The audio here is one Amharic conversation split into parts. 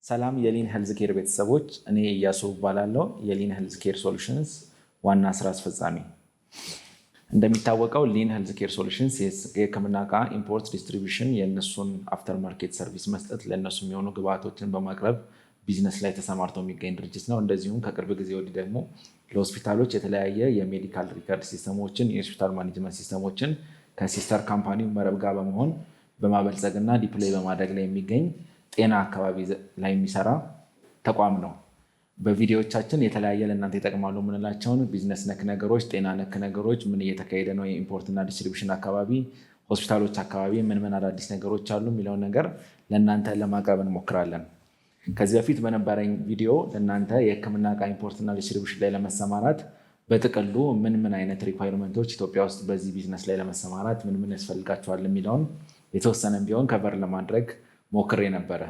ሰላም የሊን ሄልዝ ኬር ቤተሰቦች፣ እኔ እያሱ እባላለሁ። የሊን ሄልዝ ኬር ሶሉሽንስ ዋና ስራ አስፈጻሚ። እንደሚታወቀው ሊን ሄልዝ ኬር ሶሉሽንስ የህክምና እቃ ኢምፖርት ዲስትሪቢሽን፣ የእነሱን አፍተር ማርኬት ሰርቪስ መስጠት፣ ለእነሱ የሚሆኑ ግብአቶችን በማቅረብ ቢዝነስ ላይ ተሰማርተው የሚገኝ ድርጅት ነው። እንደዚሁም ከቅርብ ጊዜ ወዲህ ደግሞ ለሆስፒታሎች የተለያየ የሜዲካል ሪከርድ ሲስተሞችን፣ የሆስፒታል ማኔጅመንት ሲስተሞችን ከሲስተር ካምፓኒው መረብ ጋር በመሆን በማበልጸግና ዲፕሎይ በማድረግ ላይ የሚገኝ ጤና አካባቢ ላይ የሚሰራ ተቋም ነው። በቪዲዮዎቻችን የተለያየ ለእናንተ ይጠቅማሉ የምንላቸውን ቢዝነስ ነክ ነገሮች፣ ጤና ነክ ነገሮች፣ ምን እየተካሄደ ነው የኢምፖርትና ዲስትሪቢሽን አካባቢ፣ ሆስፒታሎች አካባቢ ምን አዳዲስ ነገሮች አሉ የሚለውን ነገር ለእናንተ ለማቅረብ እንሞክራለን። ከዚህ በፊት በነበረኝ ቪዲዮ ለእናንተ የህክምና እቃ ኢምፖርትና ዲስትሪቢሽን ላይ ለመሰማራት በጥቅሉ ምን አይነት ሪኳይርመንቶች ኢትዮጵያ ውስጥ በዚህ ቢዝነስ ላይ ለመሰማራት ምን ያስፈልጋቸዋል የሚለውን የተወሰነ ቢሆን ከቨር ለማድረግ ሞክሬ ነበረ።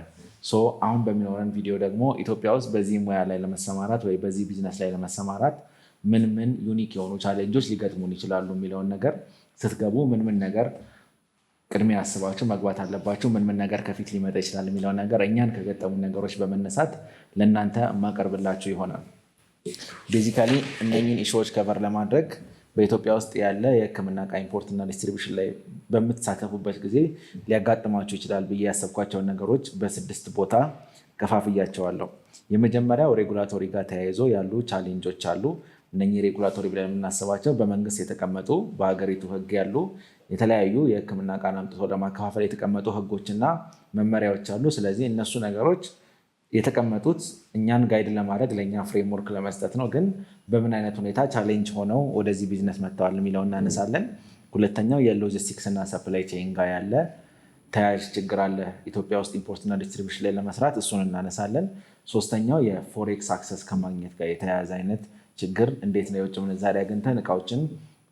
አሁን በሚኖረን ቪዲዮ ደግሞ ኢትዮጵያ ውስጥ በዚህ ሙያ ላይ ለመሰማራት ወይ በዚህ ቢዝነስ ላይ ለመሰማራት ምን ዩኒክ የሆኑ ቻሌንጆች ሊገጥሙን ይችላሉ የሚለውን ነገር ስትገቡ ምን ነገር ቅድሚያ አስባችሁ መግባት አለባችሁ፣ ምን ነገር ከፊት ሊመጣ ይችላል የሚለውን ነገር እኛን ከገጠሙ ነገሮች በመነሳት ለእናንተ የማቀርብላችሁ ይሆናል። ቤዚካሊ እነኝን ኢሹዎች ከቨር ለማድረግ በኢትዮጵያ ውስጥ ያለ የህክምና እቃ ኢምፖርትና ዲስትሪቢሽን ላይ በምትሳተፉበት ጊዜ ሊያጋጥማችሁ ይችላል ብዬ ያሰብኳቸውን ነገሮች በ6 ቦታ ከፋፍያቸዋለሁ። የመጀመሪያው ሬጉላቶሪ ጋር ተያይዞ ያሉ ቻሌንጆች አሉ። እነኚህ ሬጉላቶሪ ብለን የምናስባቸው በመንግስት የተቀመጡ በሀገሪቱ ህግ ያሉ የተለያዩ የህክምና እቃን አምጥቶ ለማከፋፈል የተቀመጡ ህጎችና መመሪያዎች አሉ። ስለዚህ እነሱ ነገሮች የተቀመጡት እኛን ጋይድ ለማድረግ ለእኛ ፍሬምወርክ ለመስጠት ነው። ግን በምን አይነት ሁኔታ ቻሌንጅ ሆነው ወደዚህ ቢዝነስ መጥተዋል የሚለው እናነሳለን። ሁለተኛው የሎጂስቲክስ እና ሰፕላይ ቼን ጋር ያለ ተያያዥ ችግር አለ ኢትዮጵያ ውስጥ ኢምፖርትና ዲስትሪቢሽን ላይ ለመስራት፣ እሱን እናነሳለን። ሶስተኛው የፎሬክስ አክሰስ ከማግኘት ጋር የተያያዘ አይነት ችግር፣ እንዴት ነው የውጭ ምንዛሪ አግኝተን እቃዎችን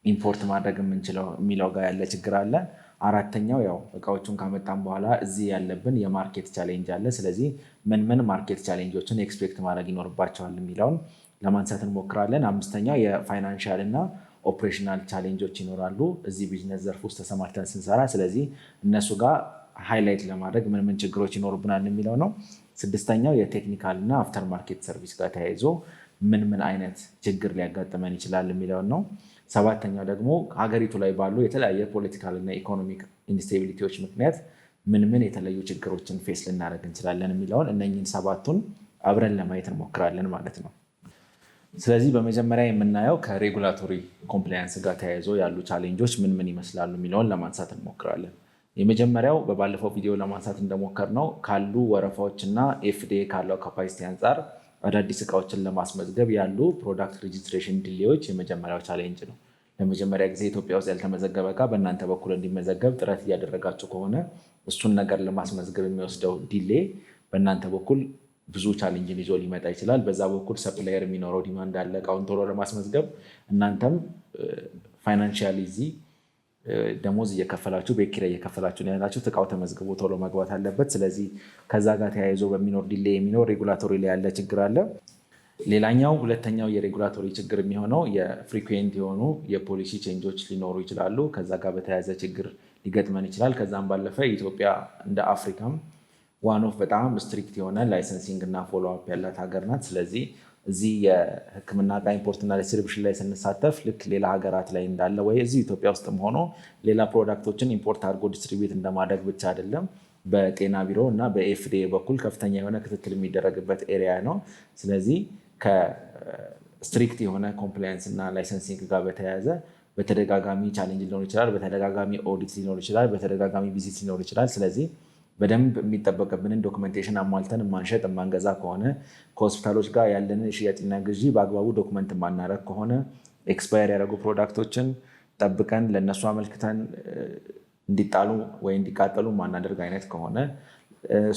ኢምፖርት ማድረግ የምንችለው የሚለው ጋር ያለ ችግር አለ። አራተኛው ያው እቃዎቹን ካመጣን በኋላ እዚህ ያለብን የማርኬት ቻሌንጅ አለ። ስለዚህ ምን ማርኬት ቻሌንጆችን ኤክስፔክት ማድረግ ይኖርባቸዋል የሚለውን ለማንሳት እንሞክራለን። አምስተኛው የፋይናንሻል እና ኦፕሬሽናል ቻሌንጆች ይኖራሉ እዚህ ቢዝነስ ዘርፍ ውስጥ ተሰማርተን ስንሰራ። ስለዚህ እነሱ ጋር ሃይላይት ለማድረግ ምን ችግሮች ይኖርብናል የሚለው ነው። ስድስተኛው የቴክኒካል እና አፍተር ማርኬት ሰርቪስ ጋር ተያይዞ ምን አይነት ችግር ሊያጋጥመን ይችላል የሚለውን ነው። ሰባተኛው ደግሞ ሀገሪቱ ላይ ባሉ የተለያየ ፖለቲካል እና ኢኮኖሚክ ኢንስቴቢሊቲዎች ምክንያት ምን የተለዩ ችግሮችን ፌስ ልናደርግ እንችላለን የሚለውን እነኝን 7ቱን አብረን ለማየት እንሞክራለን ማለት ነው። ስለዚህ በመጀመሪያ የምናየው ከሬጉላቶሪ ኮምፕላያንስ ጋር ተያይዞ ያሉ ቻሌንጆች ምን ይመስላሉ የሚለውን ለማንሳት እንሞክራለን። የመጀመሪያው በባለፈው ቪዲዮ ለማንሳት እንደሞከርነው ካሉ ወረፋዎች እና ኤፍዲኤ ካለው ካፓሲቲ አንጻር አዳዲስ እቃዎችን ለማስመዝገብ ያሉ ፕሮዳክት ሬጅስትሬሽን ዲሌዎች የመጀመሪያው ቻሌንጅ ነው። ለመጀመሪያ ጊዜ ኢትዮጵያ ውስጥ ያልተመዘገበ እቃ በእናንተ በኩል እንዲመዘገብ ጥረት እያደረጋችሁ ከሆነ እሱን ነገር ለማስመዝገብ የሚወስደው ዲሌ በእናንተ በኩል ብዙ ቻሌንጅን ይዞ ሊመጣ ይችላል። በዛ በኩል ሰፕላየር የሚኖረው ዲማንድ አለ እቃውን ቶሎ ለማስመዝገብ። እናንተም ፋይናንሻሊ እዚህ ደሞዝ እየከፈላችሁ ቤት ኪራይ እየከፈላችሁ ያላችሁ እቃው ተመዝግቦ ቶሎ መግባት አለበት። ስለዚህ ከዛ ጋር ተያይዞ በሚኖር ዲሌ የሚኖር ሬጉላቶሪ ላይ ያለ ችግር አለ። ሌላኛው ሁለተኛው የሬጉላቶሪ ችግር የሚሆነው የፍሪኩዌንት የሆኑ የፖሊሲ ቼንጆች ሊኖሩ ይችላሉ። ከዛ ጋር በተያያዘ ችግር ሊገጥመን ይችላል። ከዛም ባለፈ ኢትዮጵያ እንደ አፍሪካም ዋን ኦፍ በጣም ስትሪክት የሆነ ላይሰንሲንግ እና ፎሎ አፕ ያላት ሀገር ናት። ስለዚህ እዚህ የህክምና እቃ ኢምፖርትና ዲስትሪቢሽን ላይ ስንሳተፍ ልክ ሌላ ሀገራት ላይ እንዳለ ወይ እዚህ ኢትዮጵያ ውስጥም ሆኖ ሌላ ፕሮዳክቶችን ኢምፖርት አድርጎ ዲስትሪቢዩት እንደማድረግ ብቻ አይደለም፣ በጤና ቢሮ እና በኤፍዲኤ በኩል ከፍተኛ የሆነ ክትትል የሚደረግበት ኤሪያ ነው። ስለዚህ ከስትሪክት የሆነ ኮምፕላያንስ እና ላይሰንሲንግ ጋር በተያያዘ በተደጋጋሚ ቻሌንጅ ሊኖር ይችላል፣ በተደጋጋሚ ኦዲት ሊኖር ይችላል፣ በተደጋጋሚ ቪዚት ሊኖር ይችላል። ስለዚህ በደንብ የሚጠበቅብንን ዶክመንቴሽን አሟልተን የማንሸጥ የማንገዛ ከሆነ፣ ከሆስፒታሎች ጋር ያለንን የሽያጭና ግዢ በአግባቡ ዶክመንት የማናረግ ከሆነ፣ ኤክስፓየር ያደረጉ ፕሮዳክቶችን ጠብቀን ለእነሱ አመልክተን እንዲጣሉ ወይ እንዲቃጠሉ ማናደርግ አይነት ከሆነ፣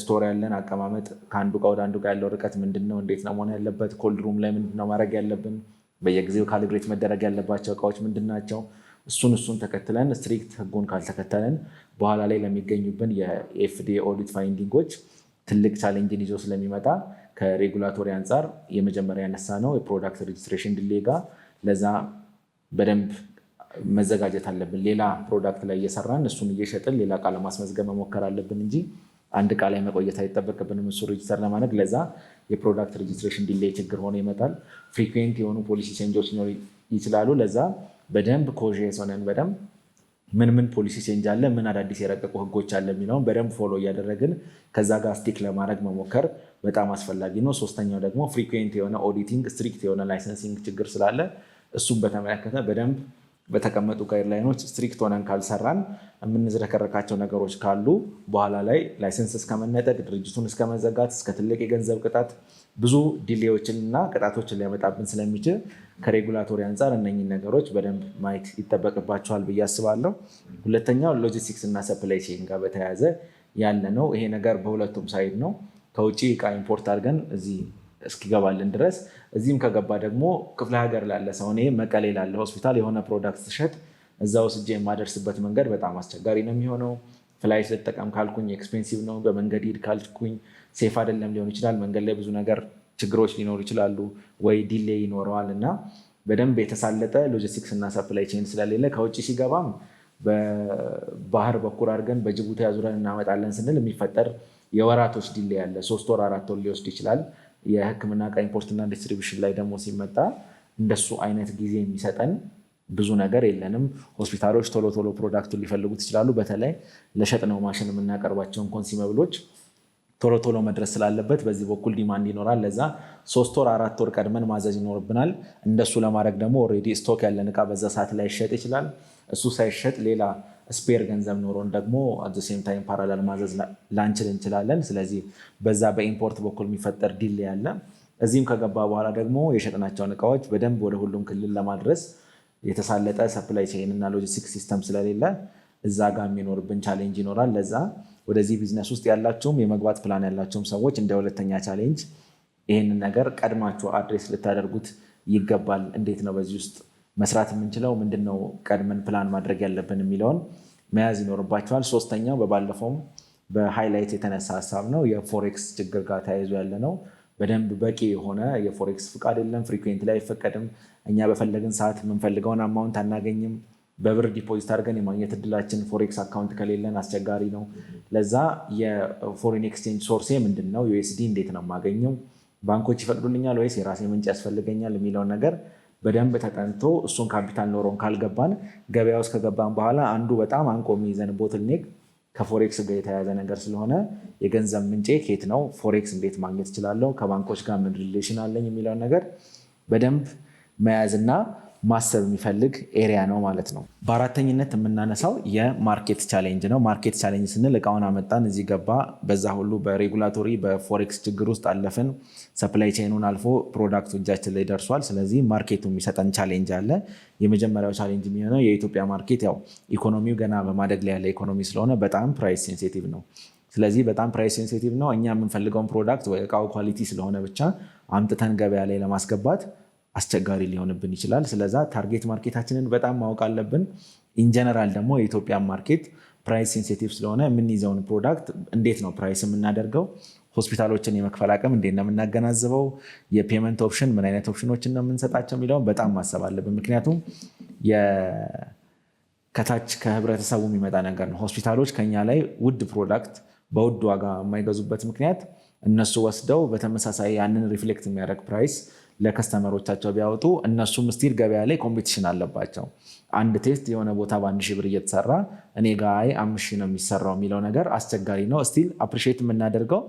ስቶር ያለን አቀማመጥ ከአንዱ እቃ ወደ አንዱ ጋር ያለው ርቀት ምንድነው፣ እንዴት ነው መሆን ያለበት፣ ኮልድ ሩም ላይ ምንድነው ማድረግ ያለብን፣ በየጊዜው ካሊብሬት መደረግ ያለባቸው እቃዎች ምንድናቸው፣ እሱን ተከትለን ስትሪክት ህጉን ካልተከተለን በኋላ ላይ ለሚገኙብን የኤፍዲኤ ኦዲት ፋይንዲንጎች ትልቅ ቻሌንጅን ይዞ ስለሚመጣ ከሬጉላቶሪ አንጻር የመጀመሪያ ያነሳ ነው የፕሮዳክት ሬጅስትሬሽን ዲሌ ጋር ለዛ በደንብ መዘጋጀት አለብን። ሌላ ፕሮዳክት ላይ እየሰራን እሱን እየሸጥን ሌላ እቃ ለማስመዝገብ መሞከር አለብን እንጂ አንድ ዕቃ ላይ መቆየት አይጠበቅብንም እሱ ሬጅስተር ለማድረግ። ለዛ የፕሮዳክት ሬጅስትሬሽን ዲሌይ ችግር ሆኖ ይመጣል። ፍሪኩዌንት የሆኑ ፖሊሲ ቼንጆች ሊኖሩ ይችላሉ። ለዛ በደንብ ኮንሺየስ ሆነን በደንብ ምን ፖሊሲ ቼንጅ አለ፣ ምን አዳዲስ የረቀቁ ህጎች አለ የሚለውን በደንብ ፎሎ እያደረግን ከዛ ጋር ስቲክ ለማድረግ መሞከር በጣም አስፈላጊ ነው። ሶስተኛው ደግሞ ፍሪኩዌንት የሆነ ኦዲቲንግ፣ ስትሪክት የሆነ ላይሰንሲንግ ችግር ስላለ እሱም በተመለከተ በደንብ በተቀመጡ ጋይድላይኖች ስትሪክት ሆነን ካልሰራን የምንዝረከረካቸው ነገሮች ካሉ በኋላ ላይ ላይሰንስ እስከመነጠቅ፣ ድርጅቱን እስከመዘጋት፣ እስከ ትልቅ የገንዘብ ቅጣት ብዙ ዲሌዎችን እና ቅጣቶችን ሊያመጣብን ስለሚችል ከሬጉላቶሪ አንጻር እነኝን ነገሮች በደንብ ማየት ይጠበቅባቸዋል ብዬ አስባለሁ። ሁለተኛው ሎጂስቲክስ እና ሰፕላይ ቼን ጋር በተያያዘ ያለ ነው። ይሄ ነገር በሁለቱም ሳይድ ነው። ከውጭ እቃ ኢምፖርት አድርገን እዚህ እስኪገባልን ድረስ እዚህም ከገባ ደግሞ ክፍለ ሀገር ላለ ሰው እኔ መቀሌ ላለ ሆስፒታል የሆነ ፕሮዳክት ስሸጥ እዛ ወስጄ የማደርስበት መንገድ በጣም አስቸጋሪ ነው የሚሆነው። ፍላይት ልጠቀም ካልኩኝ ኤክስፔንሲቭ ነው። በመንገድ ሂድ ካልኩኝ ሴፍ አይደለም ሊሆን ይችላል። መንገድ ላይ ብዙ ነገር ችግሮች ሊኖሩ ይችላሉ፣ ወይ ዲሌይ ይኖረዋል እና በደንብ የተሳለጠ ሎጂስቲክስ እና ሰፕላይ ቼን ስለሌለ ከውጭ ሲገባም በባህር በኩል አድርገን በጅቡቲ አዙረን እናመጣለን ስንል የሚፈጠር የወራቶች ዲሌይ አለ። 3 ወር 4 ወር ሊወስድ ይችላል። የሕክምና ዕቃ ኢምፖርትና ዲስትሪቢሽን ላይ ደግሞ ሲመጣ እንደሱ አይነት ጊዜ የሚሰጠን ብዙ ነገር የለንም። ሆስፒታሎች ቶሎ ቶሎ ፕሮዳክቱን ሊፈልጉት ይችላሉ። በተለይ ለሸጥነው ማሽን የምናቀርባቸውን ኮንሱመብሎች ቶሎ ቶሎ መድረስ ስላለበት በዚህ በኩል ዲማንድ ይኖራል። ለዛ 3 ወር 4 ወር ቀድመን ማዘዝ ይኖርብናል። እንደሱ ለማድረግ ደግሞ ኦልሬዲ ስቶክ ያለን ዕቃ በዛ ሰዓት ላይ ይሸጥ ይችላል። እሱ ሳይሸጥ ሌላ ስፔር ገንዘብ ኖሮን ደግሞ አት ሴም ታይም ፓራላል ማዘዝ ላንችል እንችላለን። ስለዚህ በዛ በኢምፖርት በኩል የሚፈጠር ዲሌ ያለ። እዚህም ከገባ በኋላ ደግሞ የሸጥናቸውን ዕቃዎች በደንብ ወደ ሁሉም ክልል ለማድረስ የተሳለጠ ሰፕላይ ቼን እና ሎጂስቲክስ ሲስተም ስለሌለ እዛ ጋር የሚኖርብን ቻሌንጅ ይኖራል። ለዛ ወደዚህ ቢዝነስ ውስጥ ያላችሁም የመግባት ፕላን ያላቸውም ሰዎች እንደ ሁለተኛ ቻሌንጅ ይህንን ነገር ቀድማችሁ አድሬስ ልታደርጉት ይገባል። እንዴት ነው በዚህ ውስጥ መስራት የምንችለው፣ ምንድነው ቀድመን ፕላን ማድረግ ያለብን የሚለውን መያዝ ይኖርባቸዋል። ሶስተኛው በባለፈውም በሃይላይት የተነሳ ሀሳብ ነው፣ የፎሬክስ ችግር ጋር ተያይዞ ያለ ነው። በደንብ በቂ የሆነ የፎሬክስ ፍቃድ የለም። ፍሪኩዌንት ላይ አይፈቀድም። እኛ በፈለግን ሰዓት የምንፈልገውን አማውንት አናገኝም። በብር ዲፖዚት አድርገን የማግኘት እድላችን ፎሬክስ አካውንት ከሌለን አስቸጋሪ ነው። ለዛ የፎሬን ኤክስቼንጅ ሶርሴ ምንድን ነው፣ ዩኤስዲ እንዴት ነው የማገኘው፣ ባንኮች ይፈቅዱልኛል ወይስ የራሴ ምንጭ ያስፈልገኛል የሚለውን ነገር በደንብ ተጠንቶ እሱን ካፒታል ኖሮን ካልገባን ገበያ ውስጥ ከገባን በኋላ አንዱ በጣም አንቆ የሚይዘን ቦትልኔክ ከፎሬክስ ጋር የተያያዘ ነገር ስለሆነ የገንዘብ ምንጬ ኬት ነው፣ ፎሬክስ እንዴት ማግኘት እችላለሁ፣ ከባንኮች ጋር ምን ሪሌሽን አለኝ የሚለውን ነገር በደንብ መያዝና ማሰብ የሚፈልግ ኤሪያ ነው ማለት ነው። በአራተኝነት የምናነሳው የማርኬት ቻሌንጅ ነው። ማርኬት ቻሌንጅ ስንል እቃውን አመጣን፣ እዚህ ገባ፣ በዛ ሁሉ በሬጉላቶሪ በፎሬክስ ችግር ውስጥ አለፍን፣ ሰፕላይ ቼኑን አልፎ ፕሮዳክቱ እጃችን ላይ ደርሷል። ስለዚህ ማርኬቱ የሚሰጠን ቻሌንጅ አለ። የመጀመሪያው ቻሌንጅ የሚሆነው የኢትዮጵያ ማርኬት ያው ኢኮኖሚው ገና በማደግ ላይ ያለ ኢኮኖሚ ስለሆነ በጣም ፕራይስ ሴንሲቲቭ ነው። ስለዚህ በጣም ፕራይስ ሴንሲቲቭ ነው። እኛ የምንፈልገውን ፕሮዳክት ወይ እቃው ኳሊቲ ስለሆነ ብቻ አምጥተን ገበያ ላይ ለማስገባት አስቸጋሪ ሊሆንብን ይችላል። ስለዛ ታርጌት ማርኬታችንን በጣም ማወቅ አለብን። ኢንጀነራል ደግሞ የኢትዮጵያ ማርኬት ፕራይስ ሴንሲቲቭ ስለሆነ የምንይዘውን ፕሮዳክት እንዴት ነው ፕራይስ የምናደርገው፣ ሆስፒታሎችን የመክፈል አቅም እንዴት ነው የምናገናዝበው፣ የፔመንት ኦፕሽን ምን አይነት ኦፕሽኖችን ነው የምንሰጣቸው የሚለውን በጣም ማሰብ አለብን። ምክንያቱም ከታች ከህብረተሰቡ የሚመጣ ነገር ነው። ሆስፒታሎች ከኛ ላይ ውድ ፕሮዳክት በውድ ዋጋ የማይገዙበት ምክንያት እነሱ ወስደው በተመሳሳይ ያንን ሪፍሌክት የሚያደርግ ፕራይስ ለከስተመሮቻቸው ቢያወጡ እነሱም ስቲል ገበያ ላይ ኮምፒቲሽን አለባቸው። አንድ ቴስት የሆነ ቦታ በ1000 ብር እየተሰራ እኔ ጋ 5000 ነው የሚሰራው የሚለው ነገር አስቸጋሪ ነው። ስቲል አፕሪሺየት የምናደርገው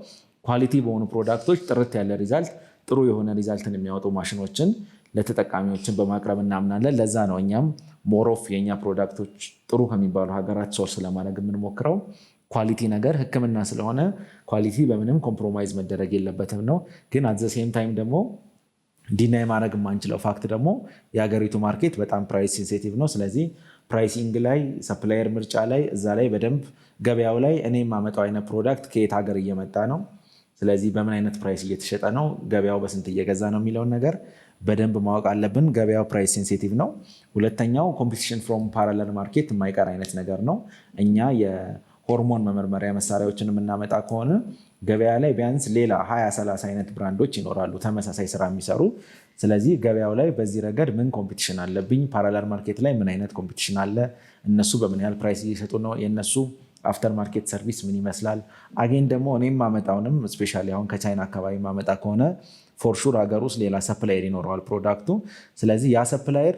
ኳሊቲ በሆኑ ፕሮዳክቶች ጥርት ያለ ሪዛልት፣ ጥሩ የሆነ ሪዛልትን የሚያወጡ ማሽኖችን ለተጠቃሚዎችን በማቅረብ እናምናለን። ለዛ ነው እኛም ሞሮፍ የኛ ፕሮዳክቶች ጥሩ ከሚባሉ ሀገራት ሶርስ ለማድረግ የምንሞክረው። ኳሊቲ ነገር ሕክምና ስለሆነ ኳሊቲ በምንም ኮምፕሮማይዝ መደረግ የለበትም ነው። ግን አት ዘ ሴም ታይም ደግሞ ዲናይ ማድረግ የማንችለው ፋክት ደግሞ የሀገሪቱ ማርኬት በጣም ፕራይስ ሴንሲቲቭ ነው። ስለዚህ ፕራይሲንግ ላይ፣ ሰፕላየር ምርጫ ላይ፣ እዛ ላይ በደንብ ገበያው ላይ እኔ የማመጣው አይነት ፕሮዳክት ከየት ሀገር እየመጣ ነው፣ ስለዚህ በምን አይነት ፕራይስ እየተሸጠ ነው፣ ገበያው በስንት እየገዛ ነው የሚለውን ነገር በደንብ ማወቅ አለብን። ገበያው ፕራይስ ሴንሲቲቭ ነው። ሁለተኛው ኮምፒቲሽን ፍሮም ፓራለል ማርኬት የማይቀር አይነት ነገር ነው። እኛ የሆርሞን መመርመሪያ መሳሪያዎችን የምናመጣ ከሆነ ገበያ ላይ ቢያንስ ሌላ 20-30 አይነት ብራንዶች ይኖራሉ ተመሳሳይ ስራ የሚሰሩ። ስለዚህ ገበያው ላይ በዚህ ረገድ ምን ኮምፒቲሽን አለብኝ፣ ፓራለል ማርኬት ላይ ምን አይነት ኮምፒቲሽን አለ፣ እነሱ በምን ያህል ፕራይስ እየሸጡ ነው፣ የእነሱ አፍተር ማርኬት ሰርቪስ ምን ይመስላል። አጌን ደግሞ እኔም ማመጣውንም ስፔሻሊ አሁን ከቻይና አካባቢ ማመጣ ከሆነ ፎር ሹር ሀገር ውስጥ ሌላ ሰፕላየር ይኖረዋል ፕሮዳክቱ። ስለዚህ ያ ሰፕላየር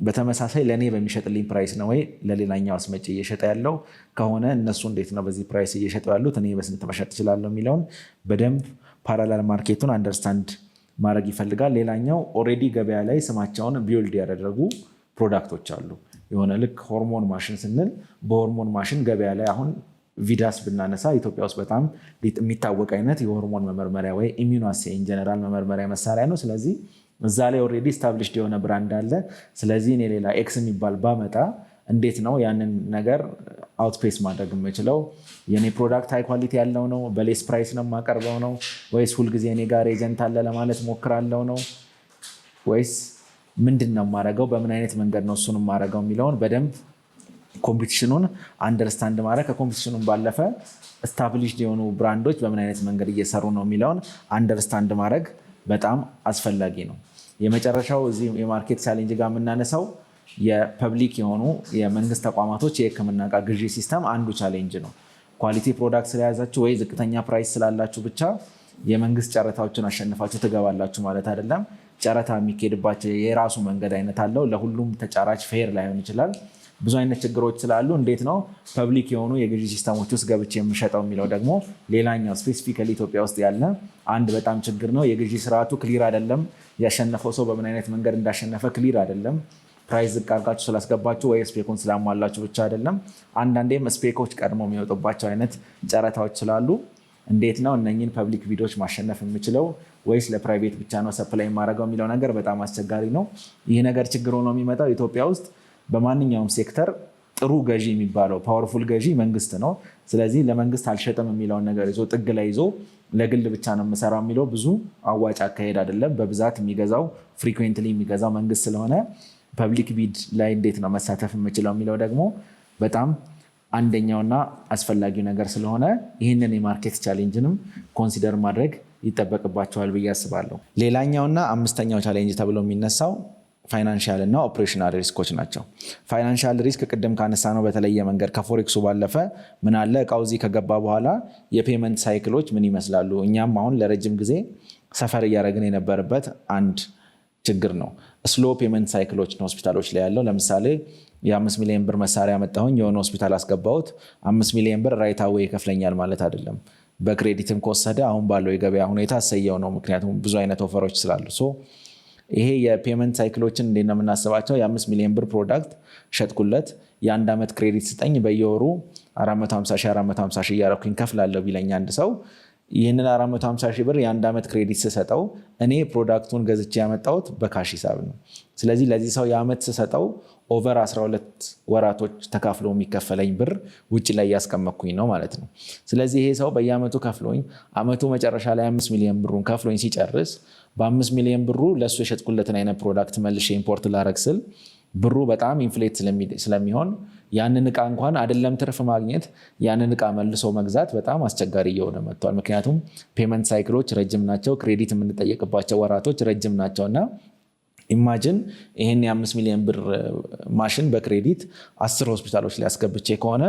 በተመሳሳይ ለእኔ በሚሸጥልኝ ፕራይስ ነው ወይ ለሌላኛው አስመጪ እየሸጠ ያለው ከሆነ እነሱ እንዴት ነው በዚህ ፕራይስ እየሸጡ ያሉት፣ እኔ በስንት መሸጥ እችላለሁ የሚለውን በደንብ ፓራላል ማርኬቱን አንደርስታንድ ማድረግ ይፈልጋል። ሌላኛው ኦልሬዲ ገበያ ላይ ስማቸውን ቢውልድ ያደረጉ ፕሮዳክቶች አሉ። የሆነ ልክ ሆርሞን ማሽን ስንል በሆርሞን ማሽን ገበያ ላይ አሁን ቪዳስ ብናነሳ ኢትዮጵያ ውስጥ በጣም የሚታወቅ አይነት የሆርሞን መመርመሪያ ወይ ኢሚዩኖአሴይ ጀነራል መመርመሪያ መሳሪያ ነው። ስለዚህ እዛ ላይ ኦልሬዲ ስታብሊሽድ የሆነ ብራንድ አለ። ስለዚህ እኔ ሌላ ኤክስ የሚባል ባመጣ እንዴት ነው ያንን ነገር አውትፔስ ማድረግ የምችለው? የኔ ፕሮዳክት ሃይ ኳሊቲ ያለው ነው፣ በሌስ ፕራይስ ነው የማቀርበው ነው ወይስ ሁልጊዜ እኔ ጋር ኤጀንት አለ ለማለት ሞክራለው ነው ወይስ ምንድን ነው የማደርገው? በምን አይነት መንገድ ነው እሱን የማደርገው የሚለውን በደንብ ኮምፒቲሽኑን አንደርስታንድ ማድረግ፣ ከኮምፒቲሽኑን ባለፈ ስታብሊሽድ የሆኑ ብራንዶች በምን አይነት መንገድ እየሰሩ ነው የሚለውን አንደርስታንድ ማድረግ በጣም አስፈላጊ ነው። የመጨረሻው እዚህ የማርኬት ቻሌንጅ ጋር የምናነሳው የፐብሊክ የሆኑ የመንግስት ተቋማቶች የህክምና እቃ ግዢ ሲስተም አንዱ ቻሌንጅ ነው። ኳሊቲ ፕሮዳክት ስለያዛችሁ ወይ ዝቅተኛ ፕራይስ ስላላችሁ ብቻ የመንግስት ጨረታዎችን አሸንፋችሁ ትገባላችሁ ማለት አይደለም። ጨረታ የሚካሄድባቸው የራሱ መንገድ አይነት አለው። ለሁሉም ተጫራች ፌር ላይሆን ይችላል። ብዙ አይነት ችግሮች ስላሉ እንዴት ነው ፐብሊክ የሆኑ የግዢ ሲስተሞች ውስጥ ገብቼ የምሸጠው የሚለው ደግሞ ሌላኛው ስፔሲፊካሊ ኢትዮጵያ ውስጥ ያለ አንድ በጣም ችግር ነው። የግዢ ስርዓቱ ክሊር አይደለም። ያሸነፈው ሰው በምን አይነት መንገድ እንዳሸነፈ ክሊር አይደለም። ፕራይስ ዝቅ አድርጋችሁ ስላስገባችሁ ወይ ስፔኩን ስላሟላችሁ ብቻ አይደለም። አንዳንዴም ስፔኮች ቀድሞ የሚወጡባቸው አይነት ጨረታዎች ስላሉ እንዴት ነው እነኝን ፐብሊክ ቢዶች ማሸነፍ የምችለው ወይስ ለፕራይቬት ብቻ ነው ሰፕላይ የማደርገው የሚለው ነገር በጣም አስቸጋሪ ነው። ይህ ነገር ችግር ሆኖ የሚመጣው ኢትዮጵያ ውስጥ በማንኛውም ሴክተር ጥሩ ገዢ የሚባለው ፓወርፉል ገዢ መንግስት ነው። ስለዚህ ለመንግስት አልሸጥም የሚለውን ነገር ይዞ ጥግ ላይ ይዞ ለግል ብቻ ነው የምሰራው የሚለው ብዙ አዋጭ አካሄድ አይደለም። በብዛት የሚገዛው ፍሪኩዌንትሊ የሚገዛው መንግስት ስለሆነ ፐብሊክ ቢድ ላይ እንዴት ነው መሳተፍ የምችለው የሚለው ደግሞ በጣም አንደኛውና አስፈላጊው ነገር ስለሆነ ይህንን የማርኬት ቻሌንጅንም ኮንሲደር ማድረግ ይጠበቅባቸዋል ብዬ አስባለሁ። ሌላኛውና አምስተኛው ቻሌንጅ ተብሎ የሚነሳው ፋይናንሻል እና ኦፕሬሽናል ሪስኮች ናቸው። ፋይናንሻል ሪስክ ቅድም ካነሳ ነው በተለየ መንገድ ከፎሬክሱ ባለፈ ምን አለ እቃው እዚህ ከገባ በኋላ የፔመንት ሳይክሎች ምን ይመስላሉ? እኛም አሁን ለረጅም ጊዜ ሰፈር እያደረግን የነበረበት አንድ ችግር ነው። ስሎ ፔመንት ሳይክሎች ነው ሆስፒታሎች ላይ ያለው። ለምሳሌ የ5 ሚሊዮን ብር መሳሪያ መጣሁኝ የሆነ ሆስፒታል አስገባሁት 5 ሚሊዮን ብር ራይት አዌይ ይከፍለኛል ማለት አይደለም። በክሬዲትም ከወሰደ አሁን ባለው የገበያ ሁኔታ አሰየው ነው። ምክንያቱም ብዙ አይነት ኦፈሮች ስላሉ ይሄ የፔመንት ሳይክሎችን እንዴት ነው የምናስባቸው? የ5 ሚሊዮን ብር ፕሮዳክት ሸጥኩለት፣ የአንድ ዓመት ክሬዲት ስጠኝ፣ በየወሩ 450 ሺህ እያረኩኝ ከፍላለሁ ቢለኝ አንድ ሰው ይህንን 450 ሺህ ብር የአንድ ዓመት ክሬዲት ስሰጠው እኔ ፕሮዳክቱን ገዝቼ ያመጣሁት በካሽ ሂሳብ ነው። ስለዚህ ለዚህ ሰው የዓመት ስሰጠው ኦቨር 12 ወራቶች ተካፍሎ የሚከፈለኝ ብር ውጭ ላይ እያስቀመጥኩኝ ነው ማለት ነው። ስለዚህ ይሄ ሰው በየዓመቱ ከፍሎኝ ዓመቱ መጨረሻ ላይ 5 ሚሊዮን ብሩን ከፍሎኝ ሲጨርስ በ5 ሚሊዮን ብሩ ለእሱ የሸጥኩለትን አይነት ፕሮዳክት መልሼ ኢምፖርት ላረግ ስል ብሩ በጣም ኢንፍሌት ስለሚሆን ያንን እቃ እንኳን አይደለም ትርፍ ማግኘት ያንን እቃ መልሶ መግዛት በጣም አስቸጋሪ እየሆነ መጥቷል። ምክንያቱም ፔመንት ሳይክሎች ረጅም ናቸው፣ ክሬዲት የምንጠየቅባቸው ወራቶች ረጅም ናቸው እና ኢማጅን ይህን የ5 ሚሊዮን ብር ማሽን በክሬዲት 10 ሆስፒታሎች ላይ አስገብቼ ከሆነ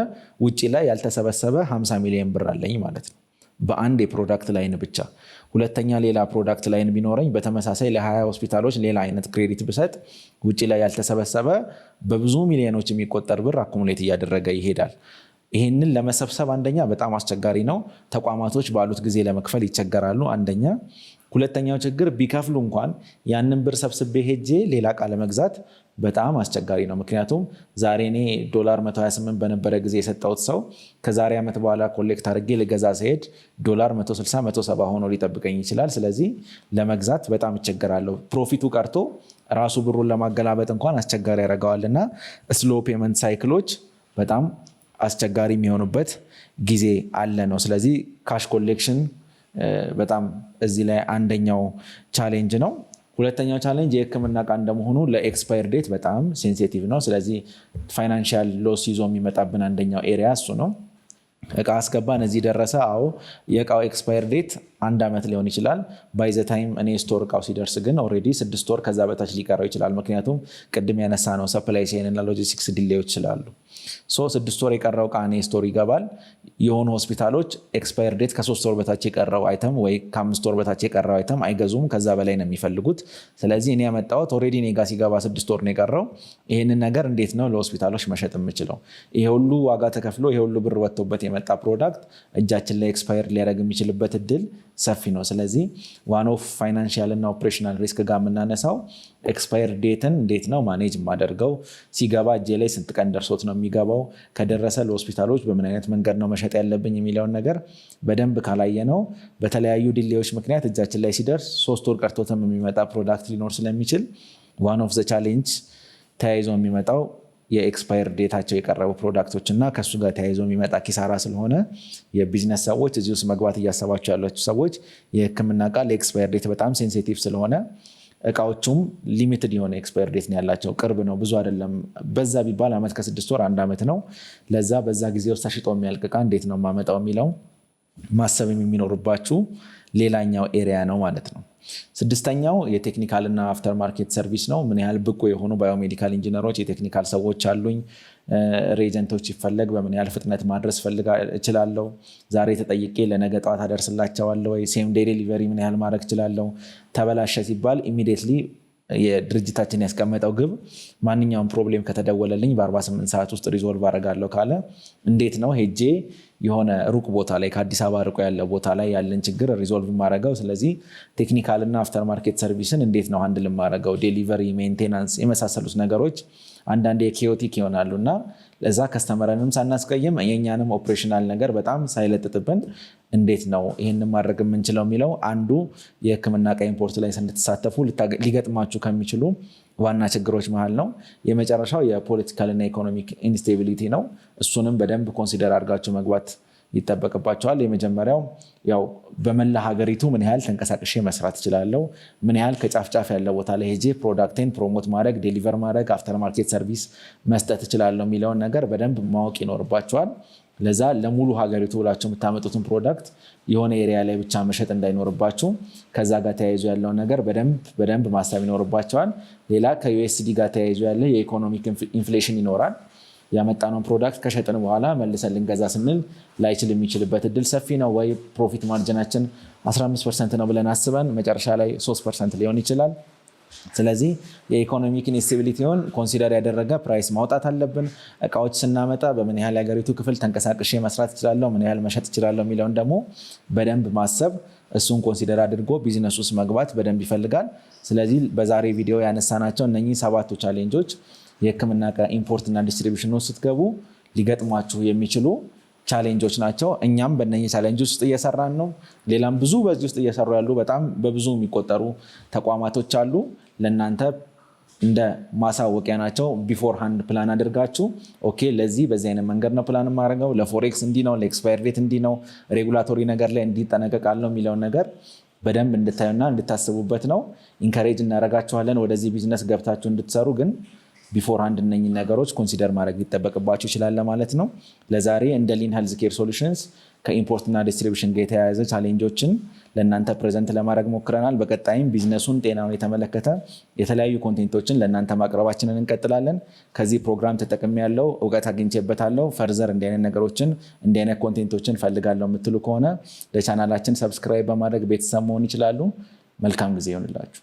ውጭ ላይ ያልተሰበሰበ 50 ሚሊዮን ብር አለኝ ማለት ነው በአንድ የፕሮዳክት ላይን ብቻ። ሁለተኛ ሌላ ፕሮዳክት ላይን ቢኖረኝ በተመሳሳይ ለ20 ሆስፒታሎች ሌላ አይነት ክሬዲት ብሰጥ ውጭ ላይ ያልተሰበሰበ በብዙ ሚሊዮኖች የሚቆጠር ብር አኩሙሌት እያደረገ ይሄዳል። ይህንን ለመሰብሰብ አንደኛ በጣም አስቸጋሪ ነው። ተቋማቶች ባሉት ጊዜ ለመክፈል ይቸገራሉ አንደኛ። ሁለተኛው ችግር ቢከፍሉ እንኳን ያንን ብር ሰብስቤ ሄጄ ሌላ ዕቃ ለመግዛት በጣም አስቸጋሪ ነው። ምክንያቱም ዛሬ እኔ ዶላር 128 በነበረ ጊዜ የሰጠሁት ሰው ከዛሬ ዓመት በኋላ ኮሌክት አድርጌ ልገዛ ሲሄድ ዶላር 160 170 ሆኖ ሊጠብቀኝ ይችላል። ስለዚህ ለመግዛት በጣም ይቸገራለሁ። ፕሮፊቱ ቀርቶ ራሱ ብሩን ለማገላበጥ እንኳን አስቸጋሪ ያደርገዋል እና ስሎ ፔመንት ሳይክሎች በጣም አስቸጋሪ የሚሆኑበት ጊዜ አለ ነው። ስለዚህ ካሽ ኮሌክሽን በጣም እዚህ ላይ አንደኛው ቻሌንጅ ነው። ሁለተኛው ቻሌንጅ የህክምና ዕቃ እንደመሆኑ ለኤክስፓየር ዴት በጣም ሴንሲቲቭ ነው። ስለዚህ ፋይናንሻል ሎስ ይዞ የሚመጣብን አንደኛው ኤሪያ እሱ ነው። እቃ አስገባን እዚህ ደረሰ፣ አዎ የእቃው ኤክስፓየር ዴት 1 ዓመት ሊሆን ይችላል። ባይ ዘ ታይም እኔ ስቶር እቃው ሲደርስ ግን ኦልሬዲ 6 ወር ከዛ በታች ሊቀረው ይችላል። ምክንያቱም ቅድም ያነሳ ነው ሰፕላይ ቼን እና ሎጂስቲክስ ዲሌዎች ስላሉ 6 ወር የቀረው እቃ እኔ ስቶር ይገባል። የሆኑ ሆስፒታሎች ኤክስፓየር ዴት ከ3 ወር በታች የቀረው አይተም ወይ ከ5 ወር በታች የቀረው አይተም አይገዙም፣ ከዛ በላይ ነው የሚፈልጉት። ስለዚህ እኔ ያመጣሁት ኦልሬዲ እኔ ጋ ሲገባ 6 ወር ነው የቀረው። ይህንን ነገር እንዴት ነው ለሆስፒታሎች መሸጥ የምችለው? ይሄ ሁሉ ዋጋ ተከፍሎ ይሄ ሁሉ ብር ወጥቶበት የመጣ ፕሮዳክት እጃችን ላይ ኤክስፓየር ሊያደርግ የሚችልበት እድል ሰፊ ነው። ስለዚህ ዋን ኦፍ ፋይናንሺያል እና ኦፕሬሽናል ሪስክ ጋር የምናነሳው ኤክስፓየር ዴትን እንዴት ነው ማኔጅ የማደርገው? ሲገባ እጄ ላይ ስንት ቀን ደርሶት ነው የሚገባው? ከደረሰ ለሆስፒታሎች በምን አይነት መንገድ ነው መሸጥ ያለብኝ የሚለውን ነገር በደንብ ካላየ ነው በተለያዩ ዲሌዎች ምክንያት እጃችን ላይ ሲደርስ 3 ወር ቀርቶትም የሚመጣ ፕሮዳክት ሊኖር ስለሚችል ዋን ኦፍ ዘ ቻሌንጅ ተያይዞ የሚመጣው የኤክስፓየር ዴታቸው የቀረቡ ፕሮዳክቶች እና ከሱ ጋር ተያይዞ የሚመጣ ኪሳራ ስለሆነ የቢዝነስ ሰዎች እዚህ ውስጥ መግባት እያሰባቸው ያላቸው ሰዎች የህክምና እቃ ለኤክስፓየር ዴት በጣም ሴንሲቲቭ ስለሆነ እቃዎቹም ሊሚትድ የሆነ ኤክስፓየር ዴት ነው ያላቸው። ቅርብ ነው፣ ብዙ አይደለም። በዛ ቢባል ዓመት ከ6 ወር 1 ዓመት ነው። ለዛ በዛ ጊዜ ውስጥ ተሽጦ የሚያልቅ እቃ እንዴት ነው የማመጣው የሚለው ማሰብ የሚኖርባችሁ ሌላኛው ኤሪያ ነው ማለት ነው። 6ኛው የቴክኒካል እና አፍተር ማርኬት ሰርቪስ ነው። ምን ያህል ብቁ የሆኑ ባዮሜዲካል ኢንጂነሮች የቴክኒካል ሰዎች አሉኝ? ሬጀንቶች ሲፈለግ በምን ያህል ፍጥነት ማድረስ እችላለሁ? ዛሬ ተጠይቄ ለነገ ጠዋት አደርስላቸዋለሁ ወይ? ሴም ዴይ ዴሊቨሪ ምን ያህል ማድረግ እችላለሁ? ተበላሸ ሲባል ኢሚዲየትሊ የድርጅታችን ያስቀመጠው ግብ ማንኛውም ፕሮብሌም ከተደወለልኝ በ48 ሰዓት ውስጥ ሪዞልቭ አደርጋለሁ ካለ እንዴት ነው ሄጄ የሆነ ሩቅ ቦታ ላይ ከአዲስ አበባ ርቆ ያለ ቦታ ላይ ያለን ችግር ሪዞልቭ ማድረገው? ስለዚህ ቴክኒካል እና አፍተር ማርኬት ሰርቪስን እንዴት ነው ሃንድል ማድረገው? ዴሊቨሪ፣ ሜንቴናንስ የመሳሰሉት ነገሮች አንዳንዴ ኬዮቲክ ይሆናሉ እና ለዛ ከስተመረንም ሳናስቀይም የኛንም ኦፕሬሽናል ነገር በጣም ሳይለጥጥብን እንዴት ነው ይህንን ማድረግ የምንችለው የሚለው አንዱ የህክምና እቃ ኢምፖርት ላይ ስንተሳተፉ ሊገጥማችሁ ከሚችሉ ዋና ችግሮች መሃል ነው። የመጨረሻው የፖለቲካል እና ኢኮኖሚክ ኢንስቴቢሊቲ ነው። እሱንም በደንብ ኮንሲደር አድርጋችሁ መግባት ይጠበቅባቸዋል። የመጀመሪያው ያው በመላ ሀገሪቱ ምን ያህል ተንቀሳቅሼ መስራት እችላለሁ፣ ምን ያህል ከጫፍ ጫፍ ያለ ቦታ ላይ ሄጄ ፕሮዳክቴን ፕሮሞት ማድረግ፣ ዴሊቨር ማድረግ፣ አፍተር ማርኬት ሰርቪስ መስጠት እችላለሁ የሚለውን ነገር በደንብ ማወቅ ይኖርባቸዋል። ለዛ ለሙሉ ሀገሪቱ ብላችሁ የምታመጡትን ፕሮዳክት የሆነ ኤሪያ ላይ ብቻ መሸጥ እንዳይኖርባችሁ ከዛ ጋር ተያይዞ ያለውን ነገር በደንብ ማሰብ ይኖርባቸዋል። ሌላ ከዩኤስዲ ጋር ተያይዞ ያለ የኢኮኖሚክ ኢንፍሌሽን ይኖራል። ያመጣነውን ፕሮዳክት ከሸጥን በኋላ መልሰን ልንገዛ ስንል ላይችል የሚችልበት እድል ሰፊ ነው። ወይ ፕሮፊት ማርጅናችን 15% ነው ብለን አስበን መጨረሻ ላይ 3% ሊሆን ይችላል። ስለዚህ የኢኮኖሚክ ኢንስቴቢሊቲውን ኮንሲደር ያደረገ ፕራይስ ማውጣት አለብን። እቃዎች ስናመጣ በምን ያህል የሀገሪቱ ክፍል ተንቀሳቅሼ መስራት እችላለሁ፣ ምን ያህል መሸጥ እችላለሁ የሚለውን ደግሞ በደንብ ማሰብ፣ እሱን ኮንሲደር አድርጎ ቢዝነስ ውስጥ መግባት በደንብ ይፈልጋል። ስለዚህ በዛሬ ቪዲዮ ያነሳናቸው እነኚህ 7 ቻሌንጆች የህክምና ኢምፖርት እና ዲስትሪቢሽን ውስጥ ስትገቡ ሊገጥሟችሁ የሚችሉ ቻሌንጆች ናቸው። እኛም በእነኚህ ቻሌንጆች ውስጥ እየሰራን ነው። ሌላም ብዙ በዚህ ውስጥ እየሰሩ ያሉ በጣም በብዙ የሚቆጠሩ ተቋማቶች አሉ። ለእናንተ እንደ ማሳወቂያ ናቸው። ቢፎር ሃንድ ፕላን አድርጋችሁ ኦኬ ለዚህ በዚህ አይነት መንገድ ነው ፕላን የማደርገው፣ ለፎሬክስ እንዲህ ነው፣ ለኤክስፓየር ዴት እንዲህ ነው፣ ሬጉላቶሪ ነገር ላይ እንዲጠነቀቃለሁ የሚለውን ነገር በደንብ እንድታዩና እንድታስቡበት ነው። ኢንካሬጅ እናደርጋችኋለን ወደዚህ ቢዝነስ ገብታችሁ እንድትሰሩ። ግን ቢፎር ሃንድ እነኚህ ነገሮች ኮንሲደር ማድረግ ሊጠበቅባችሁ ይችላል ማለት ነው። ለዛሬ እንደ ሊን ሄልዝ ኬር ሶሉሽንስ ከኢምፖርትና ዲስትሪቢሽን ጋር የተያያዘ ቻሌንጆችን ለእናንተ ፕሬዘንት ለማድረግ ሞክረናል። በቀጣይም ቢዝነሱን፣ ጤናውን የተመለከተ የተለያዩ ኮንቴንቶችን ለእናንተ ማቅረባችንን እንቀጥላለን። ከዚህ ፕሮግራም ተጠቅሜ ያለው እውቀት አግኝቼበታለሁ፣ ፈርዘር እንዲህ አይነት ነገሮችን እንዲህ አይነት ኮንቴንቶችን ፈልጋለሁ የምትሉ ከሆነ ለቻናላችን ሰብስክራይብ በማድረግ ቤተሰብ መሆን ይችላሉ። መልካም ጊዜ ይሆንላችሁ።